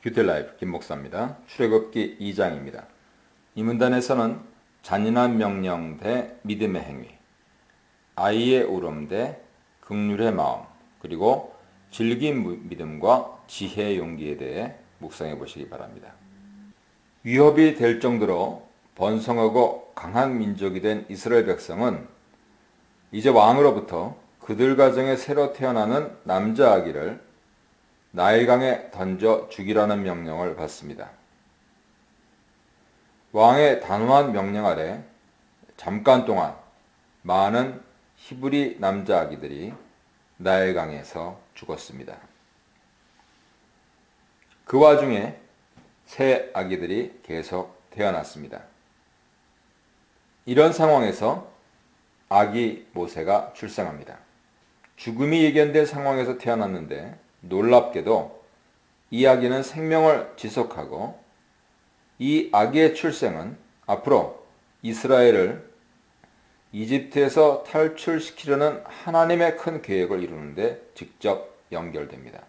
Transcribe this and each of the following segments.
뷰티라이프 김목사입니다. 출애굽기 2장입니다. 이 문단에서는 잔인한 명령 대 믿음의 행위, 아이의 울음 대 긍휼의 마음, 그리고 질긴 믿음과 지혜의 용기에 대해 묵상해 보시기 바랍니다. 위협이 될 정도로 번성하고 강한 민족이 된 이스라엘 백성은 이제 왕으로부터 그들 가정에 새로 태어나는 남자 아기를 나일강에 던져 죽이라는 명령을 받습니다. 왕의 단호한 명령 아래 잠깐 동안 많은 히브리 남자 아기들이 나일강에서 죽었습니다. 그 와중에 새 아기들이 계속 태어났습니다. 이런 상황에서 아기 모세가 출생합니다. 죽음이 예견된 상황에서 태어났는데 놀랍게도 이 아기는 생명을 지속하고 이 아기의 출생은 앞으로 이스라엘을 이집트에서 탈출시키려는 하나님의 큰 계획을 이루는데 직접 연결됩니다.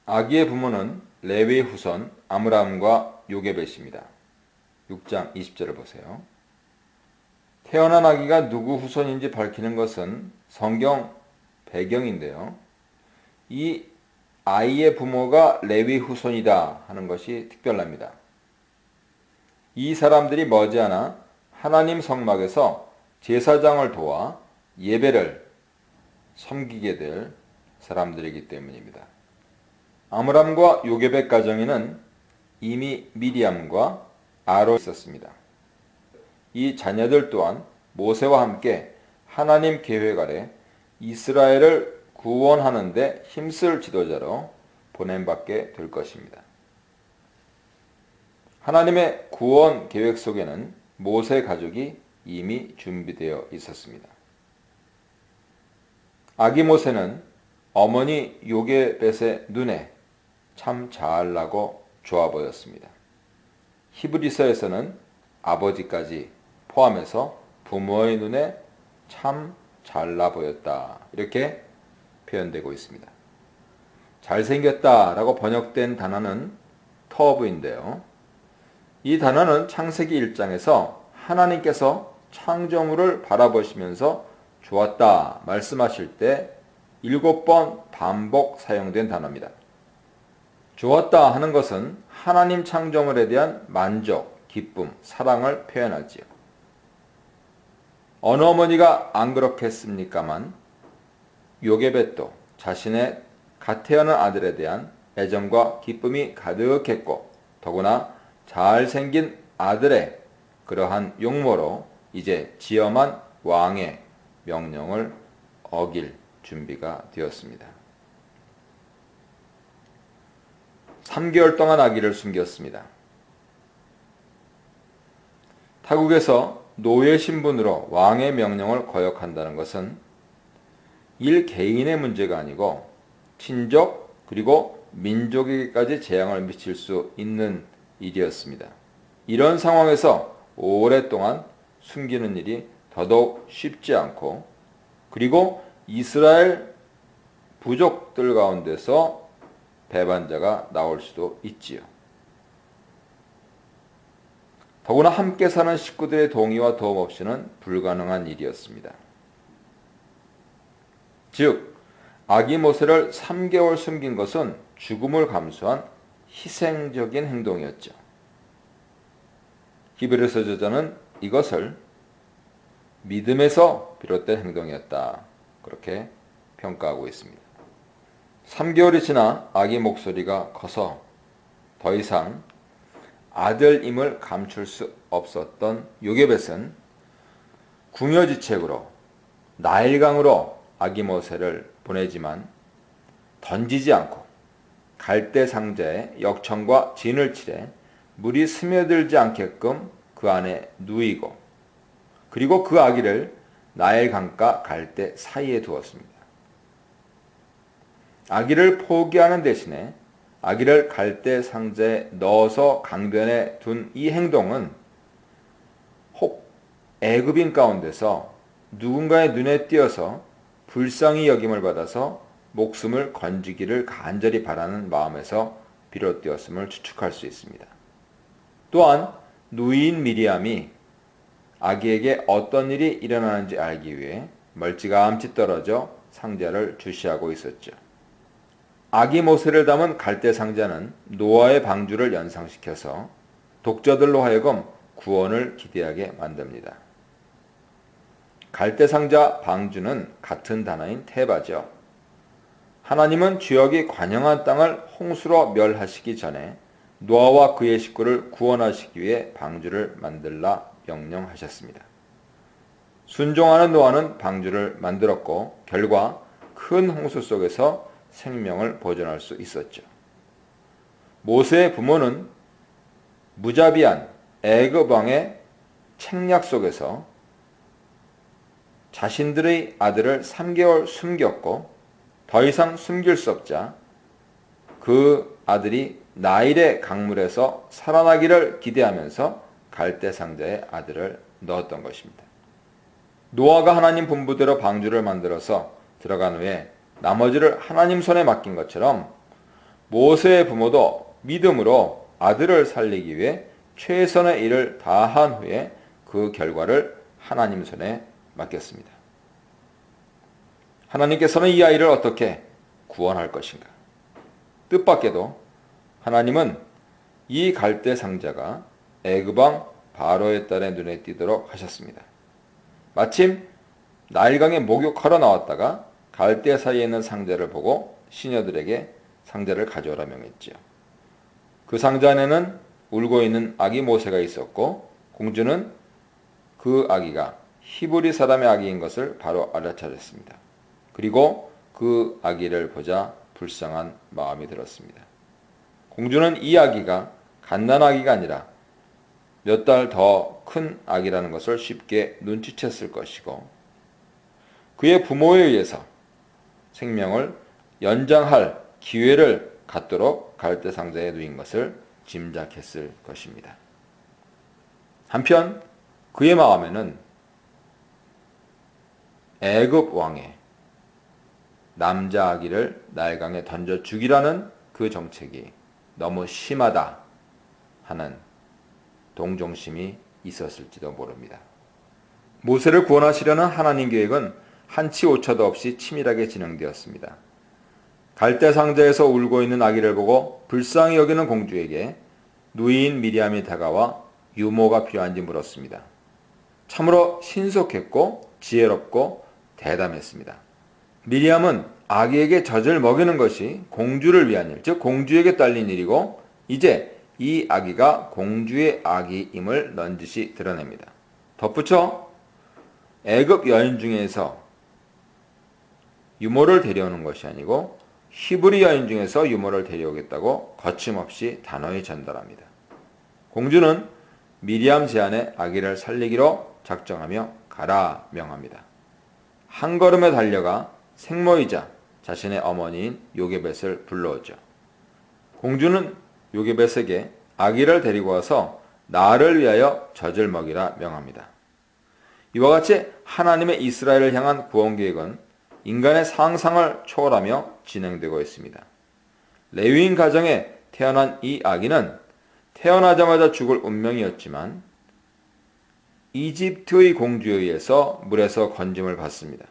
아기의 부모는 레위 후손 아므람과 요게벳입니다. 6장 20절을 보세요. 태어난 아기가 누구 후손인지 밝히는 것은 성경 배경인데요. 이 아이의 부모가 레위 후손이다 하는 것이 특별합니다. 이 사람들이 머지않아 하나님 성막에서 제사장을 도와 예배를 섬기게 될 사람들이기 때문입니다. 아므람과 요게벳 가정에는 이미 미리암과 아론이 있었습니다. 이 자녀들 또한 모세와 함께 하나님 계획 아래 이스라엘을 구원하는 데 힘쓸 지도자로 보냄받게 될 것입니다. 하나님의 구원 계획 속에는 모세 가족이 이미 준비되어 있었습니다. 아기 모세는 어머니 요게벳의 눈에 참 잘나고 좋아 보였습니다. 히브리서에서는 아버지까지 포함해서 부모의 눈에 참 잘나 보였다, 이렇게 표현되고 있습니다. 잘생겼다라고 번역된 단어는 터브인데요. 이 단어는 창세기 1장에서 하나님께서 창조물을 바라보시면서 좋았다 말씀하실 때 7번 반복 사용된 단어입니다. 좋았다 하는 것은 하나님 창조물에 대한 만족, 기쁨, 사랑을 표현하지요. 어느 어머니가 안 그렇겠습니까만 요게벳도 자신의 갓 태어난 아들에 대한 애정과 기쁨이 가득했고 더구나 잘생긴 아들의 그러한 용모로 이제 지엄한 왕의 명령을 어길 준비가 되었습니다. 3개월 동안 아기를 숨겼습니다. 타국에서 노예 신분으로 왕의 명령을 거역한다는 것은 일 개인의 문제가 아니고 친족 그리고 민족에게까지 재앙을 미칠 수 있는 일이었습니다. 이런 상황에서 오랫동안 숨기는 일이 더더욱 쉽지 않고 그리고 이스라엘 부족들 가운데서 배반자가 나올 수도 있지요. 더구나 함께 사는 식구들의 동의와 도움 없이는 불가능한 일이었습니다. 즉, 아기 모세를 3개월 숨긴 것은 죽음을 감수한 희생적인 행동이었죠. 히브리서 저자는 이것을 믿음에서 비롯된 행동이었다, 그렇게 평가하고 있습니다. 3개월이 지나 아기 목소리가 커서 더 이상 아들임을 감출 수 없었던 요게벳은 궁여지책으로 나일강으로 아기 모세를 보내지만 던지지 않고 갈대 상자에 역청과 진을 칠해 물이 스며들지 않게끔 그 안에 누이고 그리고 그 아기를 나일강과 갈대 사이에 두었습니다. 아기를 포기하는 대신에 아기를 갈대 상자에 넣어서 강변에 둔 이 행동은 혹 애굽인 가운데서 누군가의 눈에 띄어서 불쌍히 여김을 받아서 목숨을 건지기를 간절히 바라는 마음에서 비롯되었음을 추측할 수 있습니다. 또한 누이인 미리암이 아기에게 어떤 일이 일어나는지 알기 위해 멀찌감치 떨어져 상자를 주시하고 있었죠. 아기 모세를 담은 갈대 상자는 노아의 방주를 연상시켜서 독자들로 하여금 구원을 기대하게 만듭니다. 갈대 상자 방주는 같은 단어인 테바죠. 하나님은 죄악이 관영한 땅을 홍수로 멸하시기 전에 노아와 그의 식구를 구원하시기 위해 방주를 만들라 명령하셨습니다. 순종하는 노아는 방주를 만들었고 결과 큰 홍수 속에서 생명을 보존할 수 있었죠. 모세의 부모는 무자비한 애굽 왕의 책략 속에서 자신들의 아들을 3개월 숨겼고 더 이상 숨길 수 없자 그 아들이 나일의 강물에서 살아나기를 기대하면서 갈대 상자에 아들을 넣었던 것입니다. 노아가 하나님 분부대로 방주를 만들어서 들어간 후에 나머지를 하나님 손에 맡긴 것처럼 모세의 부모도 믿음으로 아들을 살리기 위해 최선의 일을 다한 후에 그 결과를 하나님 손에 맡겼습니다. 하나님께서는 이 아이를 어떻게 구원할 것인가? 뜻밖에도 하나님은 이 갈대 상자가 애굽 왕 바로의 딸의 눈에 띄도록 하셨습니다. 마침 나일강에 목욕하러 나왔다가 갈대 사이에 있는 상자를 보고 시녀들에게 상자를 가져오라 명했지요. 그 상자 안에는 울고 있는 아기 모세가 있었고 공주는 그 아기가 히브리 사람의 아기인 것을 바로 알아차렸습니다. 그리고 그 아기를 보자 불쌍한 마음이 들었습니다. 공주는 이 아기가 갓난아기가 아니라 몇 달 더 큰 아기라는 것을 쉽게 눈치챘을 것이고 그의 부모에 의해서 생명을 연장할 기회를 갖도록 갈대 상자에 누인 것을 짐작했을 것입니다. 한편 그의 마음에는 애굽 왕의 남자 아기를 나일강에 던져 죽이라는 그 정책이 너무 심하다 하는 동정심이 있었을지도 모릅니다. 모세를 구원하시려는 하나님 계획은 한치 오차도 없이 치밀하게 진행되었습니다. 갈대 상자에서 울고 있는 아기를 보고 불쌍히 여기는 공주에게 누이인 미리암이 다가와 유모가 필요한지 물었습니다. 참으로 신속했고 지혜롭고 대담했습니다. 미리암은 아기에게 젖을 먹이는 것이 공주를 위한 일, 즉 공주에게 딸린 일이고 이제 이 아기가 공주의 아기임을 넌지시 드러냅니다. 덧붙여 애굽 여인 중에서 유모를 데려오는 것이 아니고 히브리 여인 중에서 유모를 데려오겠다고 거침없이 단호히 전달합니다. 공주는 미리암 제안에 아기를 살리기로 작정하며 가라 명합니다. 한 걸음에 달려가 생모이자 자신의 어머니인 요게벳을 불러오죠. 공주는 요게벳에게 아기를 데리고 와서 나를 위하여 젖을 먹이라 명합니다. 이와 같이 하나님의 이스라엘을 향한 구원 계획은 인간의 상상을 초월하며 진행되고 있습니다. 레위인 가정에 태어난 이 아기는 태어나자마자 죽을 운명이었지만 이집트의 공주에 의해서 물에서 건짐을 받습니다.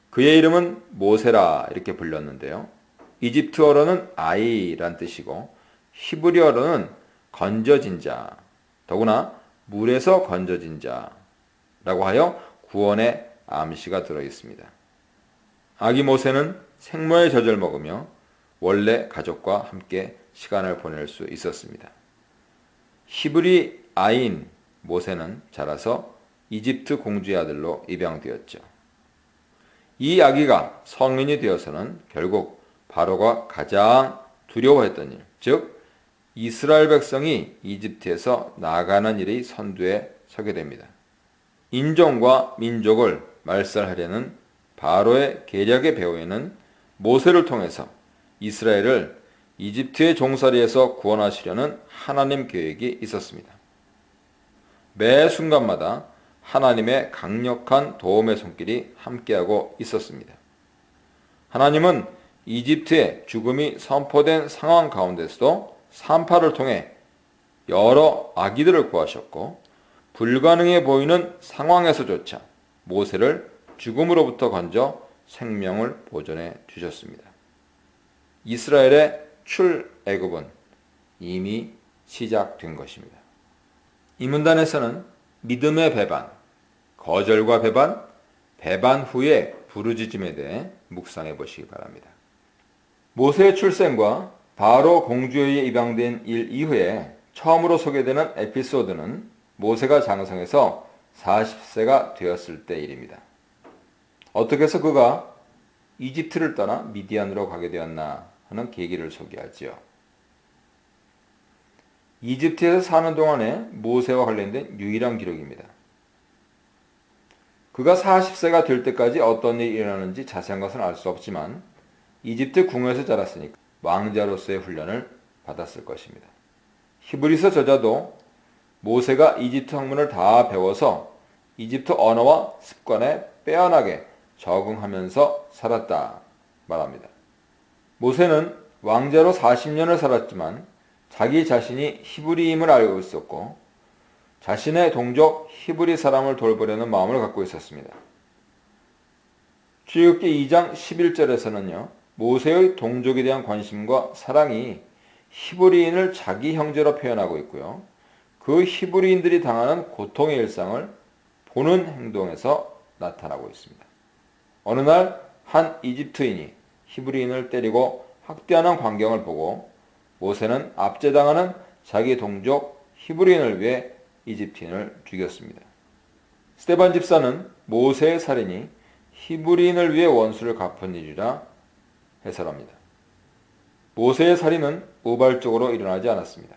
그의 이름은 모세라 이렇게 불렸는데요. 이집트어로는 아이란 뜻이고 히브리어로는 건져진 자, 더구나 물에서 건져진 자라고 하여 구원의 암시가 들어있습니다. 아기 모세는 생모의 젖을 먹으며 원래 가족과 함께 시간을 보낼 수 있었습니다. 히브리 아이인 모세는 자라서 이집트 공주의 아들로 입양되었죠. 이 아기가 성인이 되어서는 결국 바로가 가장 두려워했던 일, 즉 이스라엘 백성이 이집트에서 나가는 일의 선두에 서게 됩니다. 인종과 민족을 말살하려는 바로의 계략의 배후에는 모세를 통해서 이스라엘을 이집트의 종살이에서 구원하시려는 하나님 계획이 있었습니다. 매 순간마다 하나님의 강력한 도움의 손길이 함께하고 있었습니다. 하나님은 이집트의 죽음이 선포된 상황 가운데서도 산파를 통해 여러 아기들을 구하셨고 불가능해 보이는 상황에서조차 모세를 죽음으로부터 건져 생명을 보존해 주셨습니다. 이스라엘의 출애굽은 이미 시작된 것입니다. 이 문단에서는 믿음의 배반, 거절과 배반, 배반 후의 부르짖음에 대해 묵상해 보시기 바랍니다. 모세의 출생과 바로 공주에 의해 입양된 일 이후에 처음으로 소개되는 에피소드는 모세가 장성해서 40세가 되었을 때 일입니다. 어떻게 해서 그가 이집트를 떠나 미디안으로 가게 되었나 하는 계기를 소개하지요. 이집트에서 사는 동안에 모세와 관련된 유일한 기록입니다. 그가 40세가 될 때까지 어떤 일이 일어나는지 자세한 것은 알 수 없지만 이집트 궁에서 자랐으니까 왕자로서의 훈련을 받았을 것입니다. 히브리서 저자도 모세가 이집트 학문을 다 배워서 이집트 언어와 습관에 빼어나게 적응하면서 살았다 말합니다. 모세는 왕자로 40년을 살았지만 자기 자신이 히브리임을 알고 있었고 자신의 동족 히브리 사람을 돌보려는 마음을 갖고 있었습니다. 출애굽기 2장 11절에서는요. 모세의 동족에 대한 관심과 사랑이 히브리인을 자기 형제로 표현하고 있고요. 그 히브리인들이 당하는 고통의 일상을 보는 행동에서 나타나고 있습니다. 어느 날 한 이집트인이 히브리인을 때리고 학대하는 광경을 보고 모세는 압제당하는 자기 동족 히브리인을 위해 이집트인을 죽였습니다. 스데반 집사는 모세의 살인이 히브리인을 위해 원수를 갚은 일이라 해설합니다. 모세의 살인은 우발적으로 일어나지 않았습니다.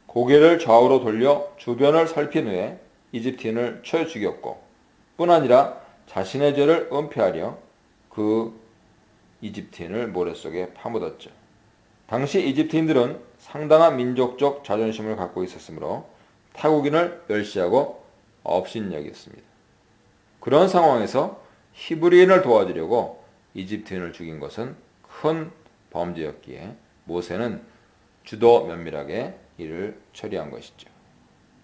고개를 좌우로 돌려 주변을 살핀 후에 이집트인을 쳐 죽였고 뿐 아니라 자신의 죄를 은폐하려 그 이집트인을 모래 속에 파묻었죠. 당시 이집트인들은 상당한 민족적 자존심을 갖고 있었으므로 타국인을 멸시하고 업신여겼습니다. 그런 상황에서 히브리인을 도와주려고 이집트인을 죽인 것은 큰 범죄였기에 모세는 주도 면밀하게 이를 처리한 것이죠.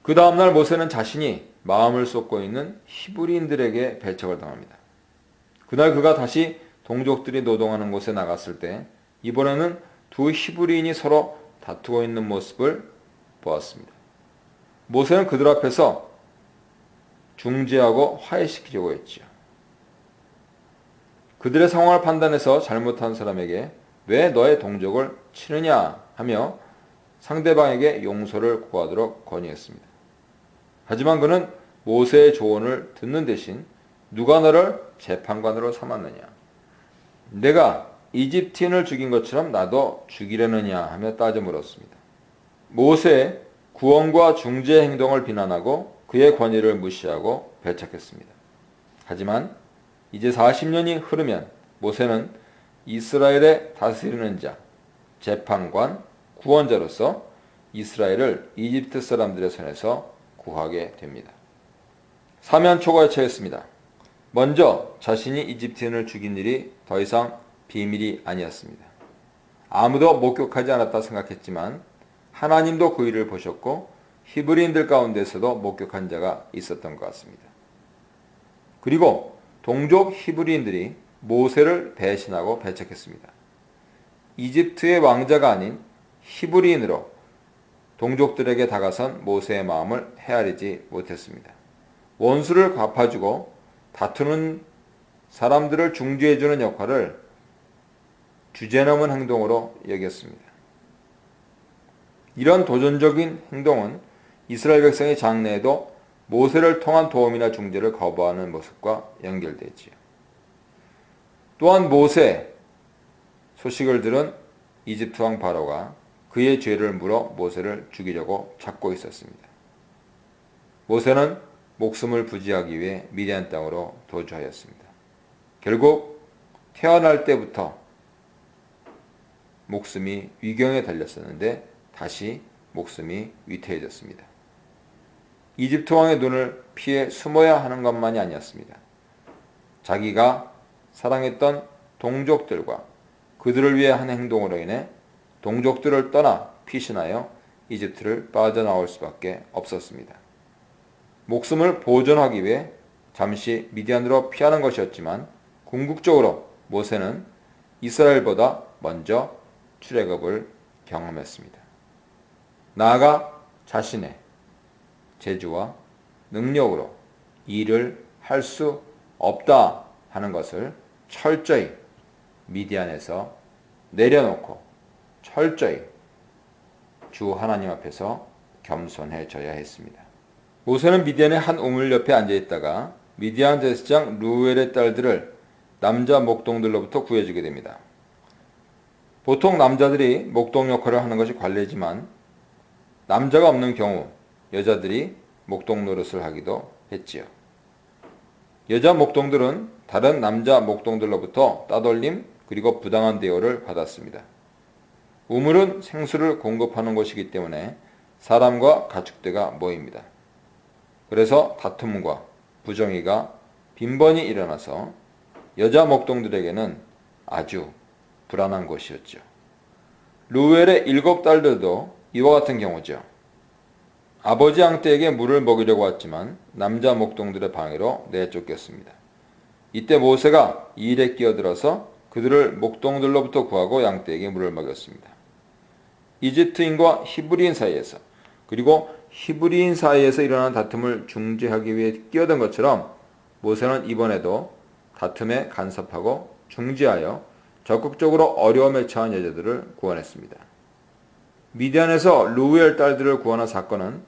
그 다음날 모세는 자신이 마음을 쏟고 있는 히브리인들에게 배척을 당합니다. 그날 그가 다시 동족들이 노동하는 곳에 나갔을 때 이번에는 두 히브리인이 서로 다투고 있는 모습을 보았습니다. 모세는 그들 앞에서 중재하고 화해시키려고 했지요. 그들의 상황을 판단해서 잘못한 사람에게 왜 너의 동족을 치느냐 하며 상대방에게 용서를 구하도록 건의했습니다. 하지만 그는 모세의 조언을 듣는 대신 누가 너를 재판관으로 삼았느냐? 내가 이집트인을 죽인 것처럼 나도 죽이려느냐 하며 따져 물었습니다. 모세의 구원과 중재 행동을 비난하고 그의 권위를 무시하고 배척했습니다. 하지만 이제 40년이 흐르면 모세는 이스라엘의 다스리는 자, 재판관, 구원자로서 이스라엘을 이집트 사람들의 손에서 구하게 됩니다. 사면 초과에 처했습니다. 먼저 자신이 이집트인을 죽인 일이 더 이상 비밀이 아니었습니다. 아무도 목격하지 않았다 생각했지만 하나님도 그 일을 보셨고 히브리인들 가운데서도 목격한 자가 있었던 것 같습니다. 그리고 동족 히브리인들이 모세를 배신하고 배척했습니다. 이집트의 왕자가 아닌 히브리인으로 동족들에게 다가선 모세의 마음을 헤아리지 못했습니다. 원수를 갚아주고 다투는 사람들을 중재해주는 역할을 주제넘은 행동으로 여겼습니다. 이런 도전적인 행동은 이스라엘 백성의 장래에도 모세를 통한 도움이나 중재를 거부하는 모습과 연결되지요. 또한 모세 소식을 들은 이집트 왕 바로가 그의 죄를 물어 모세를 죽이려고 찾고 있었습니다. 모세는 목숨을 부지하기 위해 미디안 땅으로 도주하였습니다. 결국 태어날 때부터 목숨이 위경에 달렸었는데 다시 목숨이 위태해졌습니다. 이집트 왕의 눈을 피해 숨어야 하는 것만이 아니었습니다. 자기가 사랑했던 동족들과 그들을 위해 한 행동으로 인해 동족들을 떠나 피신하여 이집트를 빠져나올 수밖에 없었습니다. 목숨을 보존하기 위해 잠시 미디안으로 피하는 것이었지만 궁극적으로 모세는 이스라엘보다 먼저 출애굽을 경험했습니다. 나아가 자신의 재주와 능력으로 일을 할 수 없다 하는 것을 철저히 미디안에서 내려놓고 철저히 주 하나님 앞에서 겸손해져야 했습니다. 모세는 미디안의 한 우물 옆에 앉아있다가 미디안 제사장 루엘의 딸들을 남자 목동들로부터 구해주게 됩니다. 보통 남자들이 목동 역할을 하는 것이 관례지만 남자가 없는 경우 여자들이 목동 노릇을 하기도 했지요. 여자 목동들은 다른 남자 목동들로부터 따돌림 그리고 부당한 대우를 받았습니다. 우물은 생수를 공급하는 곳이기 때문에 사람과 가축대가 모입니다. 그래서 다툼과 부정의가 빈번히 일어나서 여자 목동들에게는 아주 불안한 곳이었죠. 루엘의 7딸들도 이와 같은 경우죠. 아버지 양떼에게 물을 먹이려고 왔지만 남자 목동들의 방해로 내쫓겼습니다. 이때 모세가 이 일에 끼어들어서 그들을 목동들로부터 구하고 양떼에게 물을 먹였습니다. 이집트인과 히브리인 사이에서 그리고 히브리인 사이에서 일어난 다툼을 중재하기 위해 끼어든 것처럼 모세는 이번에도 다툼에 간섭하고 중재하여 적극적으로 어려움에 처한 여자들을 구원했습니다. 미디안에서 루엘 딸들을 구원한 사건은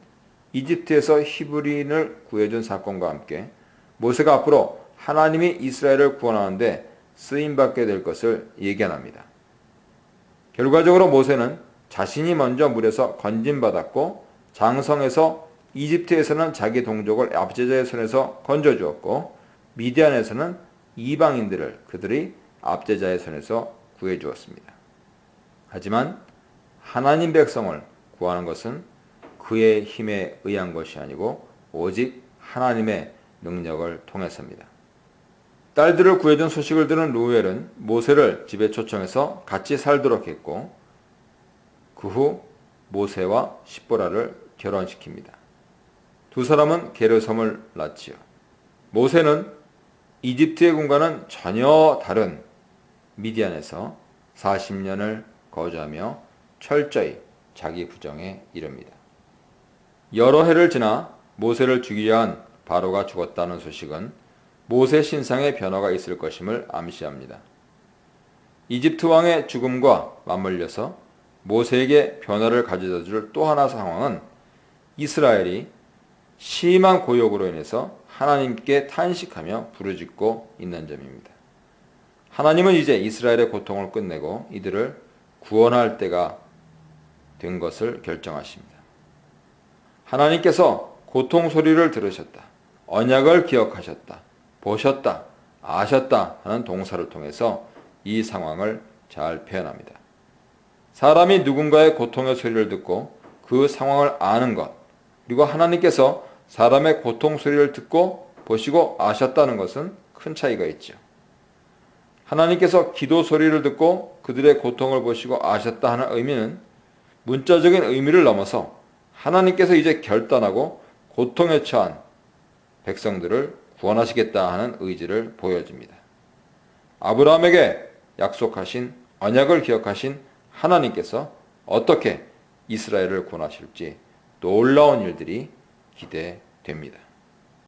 이집트에서 히브리인을 구해준 사건과 함께 모세가 앞으로 하나님이 이스라엘을 구원하는데 쓰임받게 될 것을 예견합니다. 결과적으로 모세는 자신이 먼저 물에서 건진받았고 장성에서 이집트에서는 자기 동족을 압제자의 손에서 건져주었고 미디안에서는 이방인들을 그들이 압제자의 손에서 구해주었습니다. 하지만 하나님 백성을 구하는 것은 그의 힘에 의한 것이 아니고 오직 하나님의 능력을 통해서입니다. 딸들을 구해준 소식을 들은 루엘은 모세를 집에 초청해서 같이 살도록 했고 그 후 모세와 십보라를 결혼시킵니다. 두 사람은 게르솜을 낳지요. 모세는 이집트의 군과는 전혀 다른 미디안에서 40년을 거주하며 철저히 자기 부정에 이릅니다. 여러 해를 지나 모세를 죽이려 한 바로가 죽었다는 소식은 모세 신상의 변화가 있을 것임을 암시합니다. 이집트 왕의 죽음과 맞물려서 모세에게 변화를 가져다 줄 또 하나 상황은 이스라엘이 심한 고욕으로 인해서 하나님께 탄식하며 부르짖고 있는 점입니다. 하나님은 이제 이스라엘의 고통을 끝내고 이들을 구원할 때가 된 것을 결정하십니다. 하나님께서 고통 소리를 들으셨다. 언약을 기억하셨다. 보셨다. 아셨다 하는 동사를 통해서 이 상황을 잘 표현합니다. 사람이 누군가의 고통의 소리를 듣고 그 상황을 아는 것, 그리고 하나님께서 사람의 고통 소리를 듣고 보시고 아셨다는 것은 큰 차이가 있죠. 하나님께서 기도 소리를 듣고 그들의 고통을 보시고 아셨다 하는 의미는 문자적인 의미를 넘어서 하나님께서 이제 결단하고 고통에 처한 백성들을 구원하시겠다 하는 의지를 보여줍니다. 아브라함에게 약속하신 언약을 기억하신 하나님께서 어떻게 이스라엘을 구원하실지 놀라운 일들이 기대됩니다.